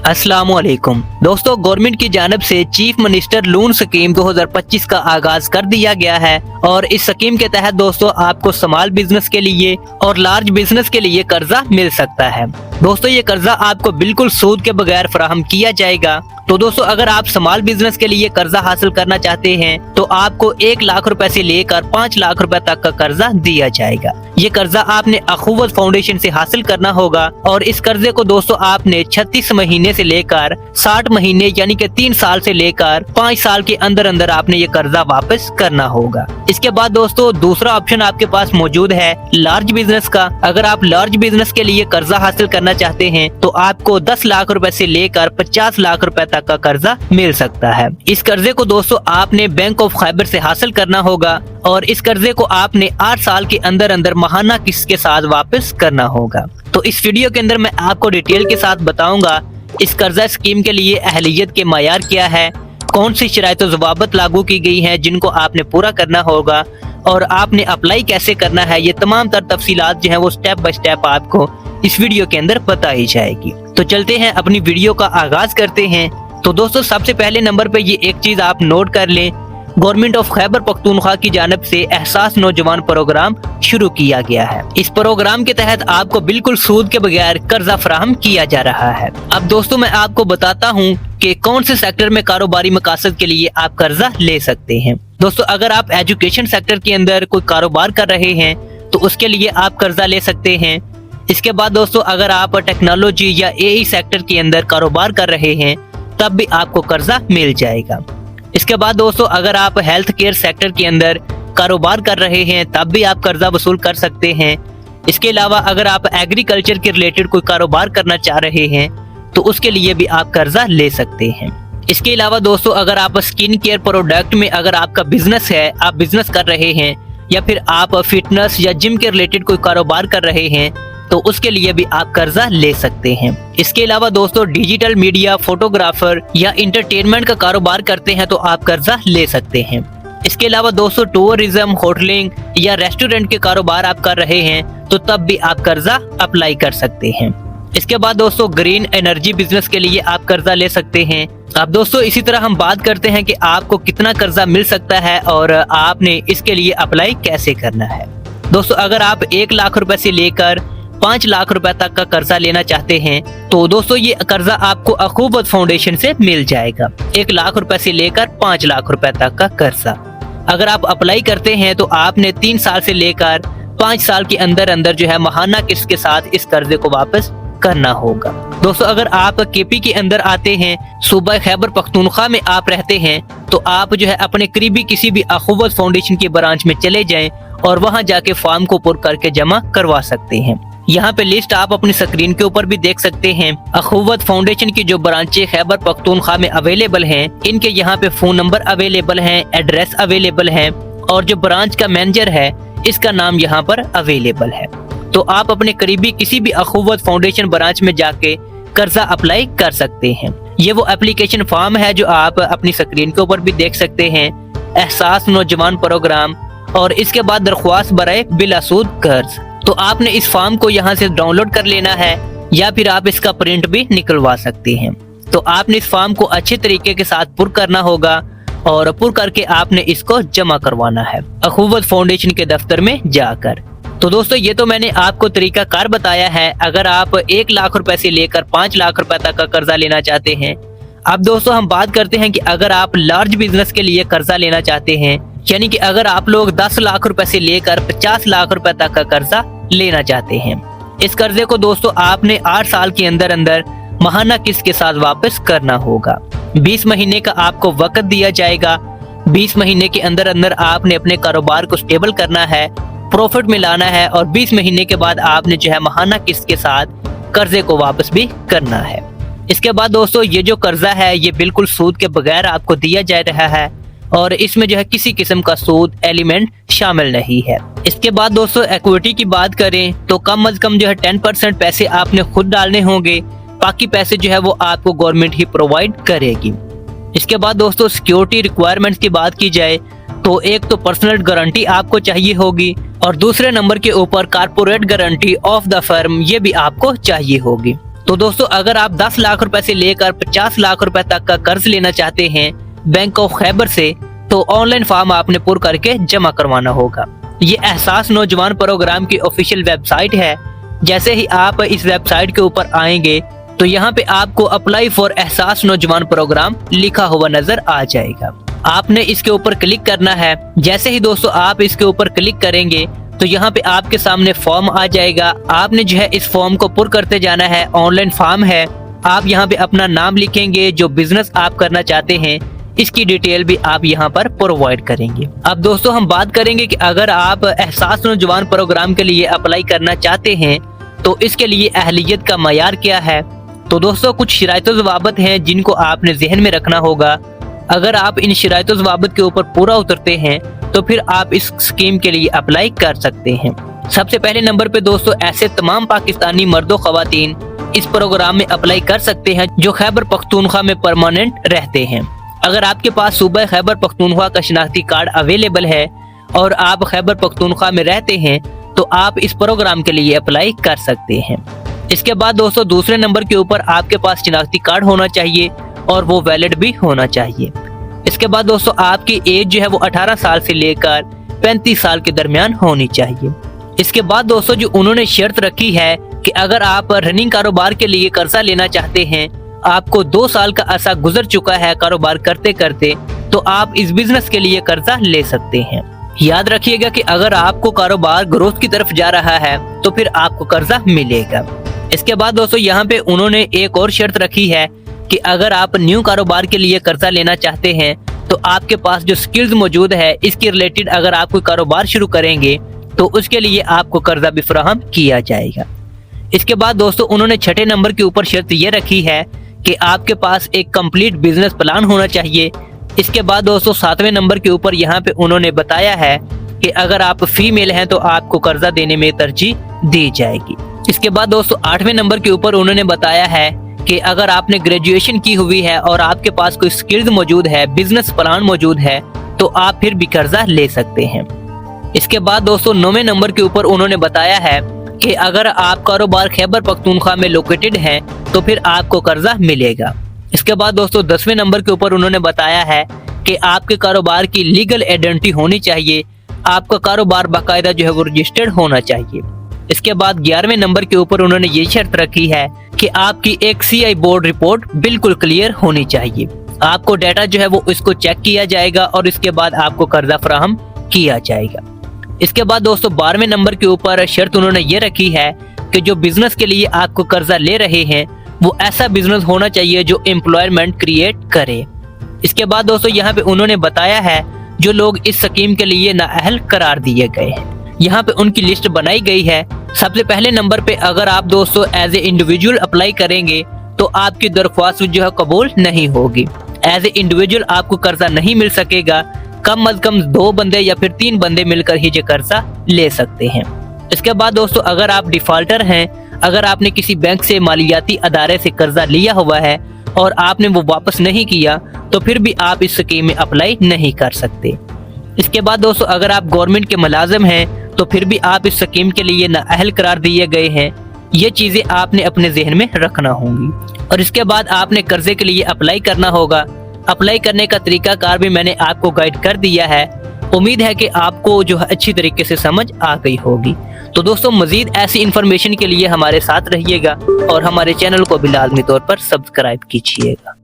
अस्सलामुअलैकुम दोस्तों, गवर्नमेंट की जानिब से चीफ मिनिस्टर लोन स्कीम 2025 का आगाज कर दिया गया है और इस स्कीम के तहत दोस्तों आपको स्मॉल बिजनेस के लिए और लार्ज बिजनेस के लिए कर्जा मिल सकता है। दोस्तों ये कर्जा आपको बिल्कुल सूद के बगैर फराहम किया जाएगा। तो दोस्तों अगर आप स्मॉल बिजनेस के लिए कर्जा हासिल करना चाहते हैं तो आपको 1 लाख रुपए से लेकर 5 लाख रुपए तक का कर्जा दिया जाएगा। ये कर्जा आपने अखुवत फाउंडेशन से हासिल करना होगा और इस कर्जे को दोस्तों आपने 36 महीने से लेकर 60 महीने यानी कि 3 साल से लेकर 5 साल के अंदर अंदर आपने ये कर्जा वापस करना होगा। इसके बाद दोस्तों दूसरा ऑप्शन आपके पास मौजूद है लार्ज बिजनेस का। अगर आप लार्ज बिजनेस के लिए कर्जा हासिल करना चाहते हैं तो आपको 10 लाख रुपए से लेकर 50 लाख रुपए तक का कर्जा मिल सकता है। इस कर्जे को दोस्तों आपने बैंक ऑफ खैबर से हासिल करना होगा और इस कर्जे को आपने 8 साल के अंदर अंदर माहाना किस्त के साथ वापस करना होगा। तो इस वीडियो के अंदर मैं आपको डिटेल के साथ बताऊंगा इस कर्जा स्कीम के लिए अहलियत के मायार क्या है, कौन सी शराइत और ज़वाबित लागू की गई हैं जिनको आपने पूरा करना होगा और आपने अप्लाई कैसे करना है। ये तमाम तर तफसीलात जो है वो स्टेप बाय स्टेप आपको इस वीडियो के अंदर बताई जाएगी। तो चलते हैं अपनी वीडियो का आगाज करते हैं। तो दोस्तों सबसे पहले नंबर पे ये एक चीज आप नोट कर लें, गवर्नमेंट ऑफ खैबर पख्तूनख्वा की जानिब से एहसास नौजवान प्रोग्राम शुरू किया गया है। इस प्रोग्राम के तहत आपको बिल्कुल सूद के बगैर कर्जा फराहम किया जा रहा है। अब दोस्तों मैं आपको बताता हूँ कि कौन से सेक्टर में कारोबारी मकासद के लिए आप कर्जा ले सकते हैं। दोस्तों अगर आप एजुकेशन सेक्टर के अंदर कोई कारोबार कर रहे हैं तो उसके लिए आप कर्जा ले सकते हैं। इसके बाद दोस्तों अगर आप टेक्नोलॉजी या एआई सेक्टर के अंदर कारोबार कर रहे हैं तब भी आपको कर्जा मिल जाएगा। इसके बाद दोस्तों अगर आप हेल्थ केयर सेक्टर के अंदर कारोबार कर रहे हैं तब भी आप कर्जा वसूल कर सकते हैं। इसके अलावा अगर आप एग्रीकल्चर के रिलेटेड कोई कारोबार करना चाह रहे हैं तो उसके लिए भी आप कर्जा ले सकते हैं। इसके अलावा दोस्तों अगर आप स्किन केयर प्रोडक्ट में अगर आपका बिजनेस है, आप बिजनेस कर रहे हैं या फिर आप फिटनेस या जिम के रिलेटेड कोई कारोबार कर रहे हैं तो उसके लिए भी आप कर्जा ले सकते हैं। इसके अलावा दोस्तों डिजिटल मीडिया, फोटोग्राफर या इंटरटेनमेंट का कारोबार करते हैं तो आप कर्जा ले सकते हैं। इसके अलावा दोस्तों टूरिज्म, होटलिंग या रेस्टोरेंट के कारोबार आप कर रहे हैं तो तब भी आप कर्जा अप्लाई कर सकते हैं। इसके बाद दोस्तों ग्रीन एनर्जी बिजनेस के लिए आप कर्जा ले सकते हैं। अब दोस्तों इसी तरह हम बात करते हैं कि आपको कितना कर्जा मिल सकता है और आपने इसके लिए अप्लाई कैसे करना है। दोस्तों अगर आप 1 लाख रुपए से लेकर 5 लाख रुपए तक का कर्जा लेना चाहते हैं तो दोस्तों ये कर्जा आपको अखुवत फाउंडेशन से मिल जाएगा। 1 लाख रुपए से लेकर 5 लाख रुपए तक का कर्जा अगर आप अप्लाई करते हैं तो आपने 3 साल से लेकर 5 साल के अंदर अंदर जो है माहाना किस्त के साथ इस कर्जे को वापस करना होगा। दोस्तों अगर आप केपी के अंदर आते हैं, सूबा खैबर पख्तूनख्वा में आप रहते हैं तो आप जो है अपने करीबी किसी भी अखुवत फाउंडेशन की ब्रांच में चले जाएं और वहां जाके फॉर्म को पुर करके जमा करवा सकते हैं। यहाँ पे लिस्ट आप अपनी स्क्रीन के ऊपर भी देख सकते हैं। अखुवत फाउंडेशन की जो ब्रांचें खैबर पख्तूनख्वा में अवेलेबल हैं, इनके यहाँ पे फोन नंबर अवेलेबल हैं, एड्रेस अवेलेबल है और जो ब्रांच का मैनेजर है इसका नाम यहाँ पर अवेलेबल है। तो आप अपने करीबी किसी भी अखुवत फाउंडेशन ब्रांच में जाके कर्जा अप्लाई कर सकते हैं। ये वो एप्लीकेशन फॉर्म है जो आप अपनी स्क्रीन के ऊपर भी देख सकते हैं, एहसास नौजवान प्रोग्राम, और इसके बाद दरख्वास्त बराए बिलासूद कर्ज। तो आपने इस फॉर्म को यहाँ से डाउनलोड कर लेना है या फिर आप इसका प्रिंट भी निकलवा सकते हैं। तो आपने इस फॉर्म को अच्छे तरीके के साथ पुर करना होगा और पुर करके आपने इसको जमा करवाना है अखुवत फाउंडेशन के दफ्तर में जाकर। तो दोस्तों ये तो मैंने आपको तरीका कार बताया है अगर आप 1 लाख रुपए से लेकर 5 लाख रुपए तक का कर्जा लेना चाहते हैं। अब दोस्तों हम बात करते हैं कि अगर आप लार्ज बिजनेस के लिए कर्जा लेना चाहते हैं, यानी कि अगर आप लोग 10 लाख रुपए से लेकर 50 लाख रुपए तक का कर्जा लेना चाहते हैं। इस कर्जे को दोस्तों आपने 8 साल के अंदर अंदर माहाना किस्त के साथ वापस करना होगा। 20 महीने का आपको वक्त दिया जाएगा। 20 महीने के अंदर अंदर आपने अपने कारोबार को स्टेबल करना है, प्रॉफिट में लाना है और 20 महीने के बाद आपने जो है माहाना किस्त के साथ कर्जे को वापस भी करना है। इसके बाद दोस्तों ये जो कर्जा है ये बिल्कुल सूद के बगैर आपको दिया जा रहा है और इसमें जो है किसी किस्म का सूद एलिमेंट शामिल नहीं है। इसके बाद दोस्तों इक्विटी की बात करें तो कम से कम जो है 10% पैसे आपने खुद डालने होंगे, बाकी पैसे जो है वो आपको गवर्नमेंट ही प्रोवाइड करेगी। इसके बाद दोस्तों सिक्योरिटी रिक्वायरमेंट्स की बात की जाए तो एक तो पर्सनल गारंटी आपको चाहिए होगी और दूसरे नंबर के ऊपर corporate guarantee of the firm ये भी आपको चाहिए होगी। तो दोस्तों अगर आप 10 लाख रुपए से लेकर 50 लाख रुपए तक का कर्ज लेना चाहते हैं बैंक ऑफ खैबर से, तो ऑनलाइन फॉर्म आपने पुर करके जमा करवाना होगा। ये एहसास नौजवान प्रोग्राम की ऑफिशियल वेबसाइट है। जैसे ही आप इस वेबसाइट के ऊपर आएंगे तो यहाँ पे आपको अप्लाई फॉर एहसास नौजवान प्रोग्राम लिखा हुआ नजर आ जाएगा। आपने इसके ऊपर क्लिक करना है। जैसे ही दोस्तों आप इसके ऊपर क्लिक करेंगे तो यहाँ पे आपके सामने फॉर्म आ जाएगा। आपने जो है इस फॉर्म को पुर करते जाना है। ऑनलाइन फॉर्म है। आप यहाँ पे अपना नाम लिखेंगे, जो बिजनेस आप करना चाहते हैं इसकी डिटेल भी आप यहाँ पर प्रोवाइड करेंगे। अब दोस्तों हम बात करेंगे कि अगर आप एहसास नौजवान प्रोग्राम के लिए अप्लाई करना चाहते हैं तो इसके लिए अहलियत का मयार क्या है। तो दोस्तों कुछ शराइत ज़वाबित हैं जिनको आपने जहन में रखना होगा। अगर आप इन शराइत ज़वाबित के ऊपर पूरा उतरते हैं तो फिर आप इस स्कीम के लिए अप्लाई कर सकते हैं। सबसे पहले नंबर पे दोस्तों ऐसे तमाम पाकिस्तानी मर्दों ख़वातीन इस प्रोग्राम में अप्लाई कर सकते हैं जो खैबर पख्तूनख्वा में परमानेंट रहते हैं। अगर आपके पास सूबा खैबर पख्तूनख्वा का शनाख्ती कार्ड अवेलेबल है और आप खैबर पख्तूनख्वा में रहते हैं तो आप इस प्रोग्राम के लिए अप्लाई कर सकते हैं। इसके बाद दोस्तों दूसरे नंबर के ऊपर आपके पास शनाख्ती कार्ड होना चाहिए और वो वैलिड भी होना चाहिए। इसके बाद दोस्तों आपकी एज जो है वो 18 साल से लेकर 35 साल के दरमियान होनी चाहिए। इसके बाद दोस्तों जो उन्होंने शर्त रखी है कि अगर आप रनिंग कारोबार के लिए कर्जा लेना चाहते हैं, आपको 2 साल का अरसा गुजर चुका है कारोबार करते करते, तो आप इस बिजनेस के लिए कर्जा ले सकते हैं। याद रखिएगा कि अगर आपको कारोबार ग्रोथ की तरफ जा रहा है तो फिर आपको कर्जा मिलेगा। इसके बाद दोस्तों यहाँ पे उन्होंने एक और शर्त रखी है कि अगर आप न्यू कारोबार के लिए कर्जा लेना चाहते हैं तो आपके पास जो स्किल्स मौजूद है इसके रिलेटेड अगर आप कोई कारोबार शुरू करेंगे तो उसके लिए आपको कर्जा भी फराहम किया जाएगा। इसके बाद दोस्तों उन्होंने छठे नंबर के ऊपर शर्त ये रखी है कि आपके पास एक कंप्लीट बिजनेस प्लान होना चाहिए। इसके बाद दोस्तों 7वें नंबर के ऊपर यहाँ पे उन्होंने बताया है कि अगर आप फीमेल हैं तो आपको कर्जा देने में तरजीह दी जाएगी। इसके बाद दोस्तों 8वें नंबर के ऊपर उन्होंने बताया है कि अगर आपने ग्रेजुएशन की हुई है और आपके पास कोई स्किल्स मौजूद है, बिजनेस प्लान मौजूद है, तो आप फिर भी कर्जा ले सकते हैं। इसके बाद दोस्तों 9वें नंबर के ऊपर उन्होंने बताया है कि अगर आप कारोबार खैबर पख्तूनख्वा में लोकेटेड हैं तो फिर आपको कर्जा मिलेगा। इसके बाद दोस्तों 10वें नंबर के ऊपर उन्होंने बताया है कि आपके कारोबार की लीगल आइडेंटिटी होनी चाहिए। आपका कारोबार बाकायदा जो है वो रजिस्टर्ड होना चाहिए। इसके बाद 11वें नंबर के ऊपर उन्होंने ये शर्त रखी है कि आपकी एक CI बोर्ड रिपोर्ट बिल्कुल क्लियर होनी चाहिए। आपको डाटा जो है वो इसको चेक किया जाएगा और इसके बाद आपको कर्जा फराहम किया जाएगा। इसके बाद दोस्तों 12वें नंबर के ऊपर शर्त उन्होंने ये रखी है कि जो बिजनेस के लिए आपको कर्जा ले रहे हैं वो ऐसा बिजनेस होना चाहिए जो एम्प्लॉयमेंट क्रिएट करे। इसके बाद दोस्तों यहाँ पे उन्होंने बताया है जो लोग इस स्कीम के लिए नाअहल करार दिए गए हैं, यहाँ पे उनकी लिस्ट बनाई गई है। सबसे पहले नंबर पे अगर आप दोस्तों एज ए इंडिविजुअल अप्लाई करेंगे तो आपकी दरख्वास्त जो है कबूल नहीं होगी। एज ए इंडिविजुअल आपको कर्जा नहीं मिल सकेगा। कम अज कम 2 बंदे या फिर 3 बंदे मिलकर ही ये कर्जा ले सकते हैं। इसके बाद दोस्तों अगर आप डिफॉल्टर हैं, अगर आपने किसी बैंक से मालियाती अदारे से कर्जा लिया हुआ है और आपने वो वापस नहीं किया तो फिर भी आप इस स्कीम में अप्लाई नहीं कर सकते। इसके बाद दोस्तों अगर आप गवर्नमेंट के मुलाजिम हैं तो फिर भी आप इस स्कीम के लिए नाअहल करार दिए गए हैं। ये चीजें आपने अपने जहन में रखना होंगी। और इसके बाद आपने कर्जे के लिए अप्लाई करना होगा। अप्लाई करने का तरीका कार भी मैंने आपको गाइड कर दिया है। उम्मीद है कि आपको जो है अच्छी तरीके से समझ आ गई होगी। तो दोस्तों मजीद ऐसी इन्फॉर्मेशन के लिए हमारे साथ रहिएगा और हमारे चैनल को भी लाजमी तौर पर सब्सक्राइब कीजिएगा।